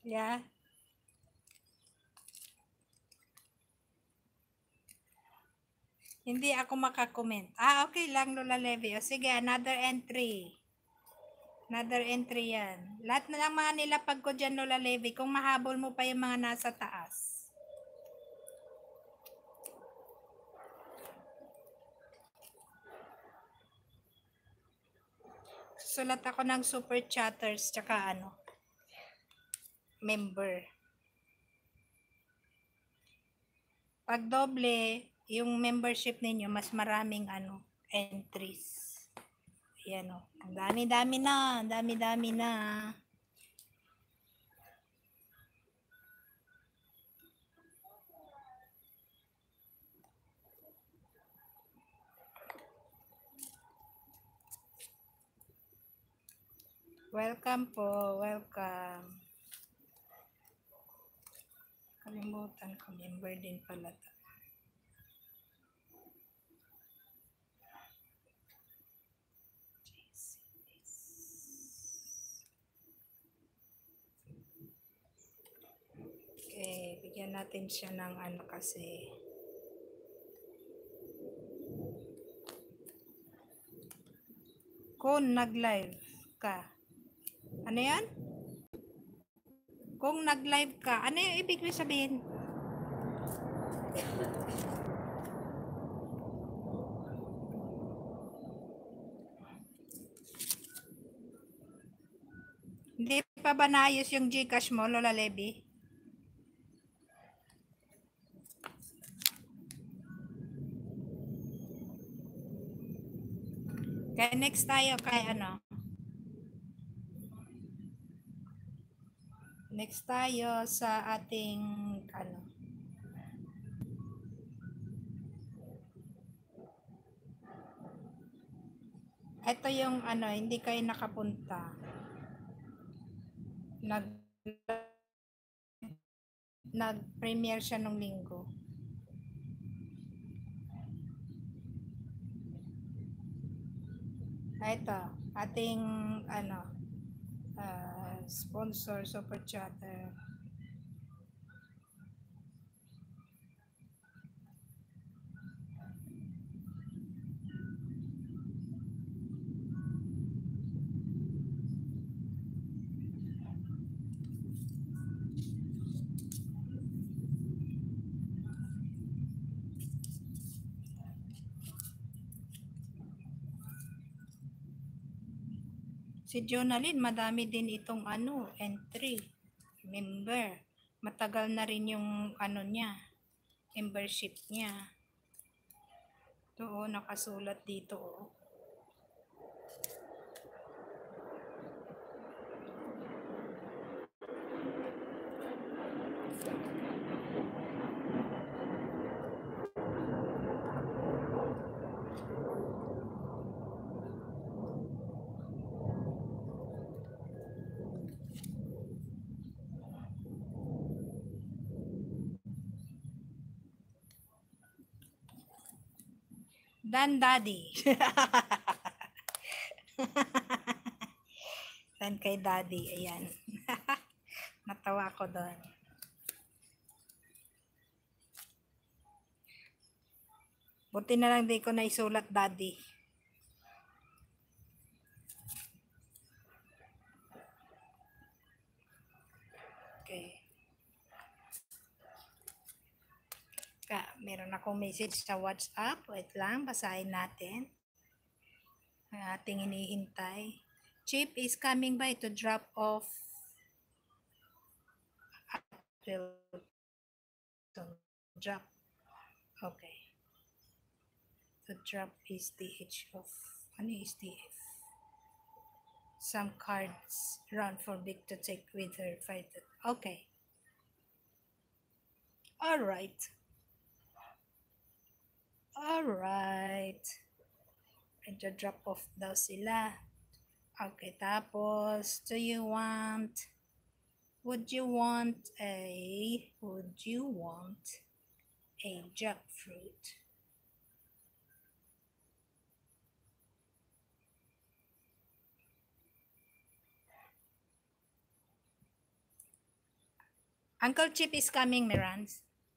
Yeah. Hindi ako makakomment. Okay lang, Lola Levy. O sige, another entry. Another entry yan. Lahat na lang mga nilapag ko dyan, Lola Levy, kung mahabol mo pa yung mga nasa taas. Sulat ako ng super chatters tsaka member. Pag doble, yung membership ninyo, mas maraming entries. Ayan o. Ang dami-dami na. Ang dami-dami na. Welcome po. Welcome. Kalimutan ko. Member din pala to. Okay. Bigyan natin siya ng kasi. Kung nag-live ka. Ano yan? Kung nag-live ka, ano yung ibig sabihin? Hindi pa ba naayos yung Gcash mo, Lola Levy? Kaya next tayo kay Next tayo sa ating ito yung hindi kayo nakapunta. Nag-premiere siya nung linggo. Ito, ating sponsor, Super Chatter. Si Jonalyn, madami din itong entry, member. Matagal na rin yung niya, membership niya. Ito nakasulat dito Dan Daddy. Dan kay Daddy, ayan. Natawa ko doon. Buti na lang di ko naisulat Daddy. Okay. Meron akong message sa WhatsApp. Wait lang, basahin natin. Ang ating hinihintay. Chip is coming by to drop off drop. Okay. To drop STH of STF. Some cards run for Vic to take with her fighter. Okay. Alright. Alright. Medyo drop off daw sila. Okay, tapos, would you want a jackfruit? Uncle Chip is coming, Mirans.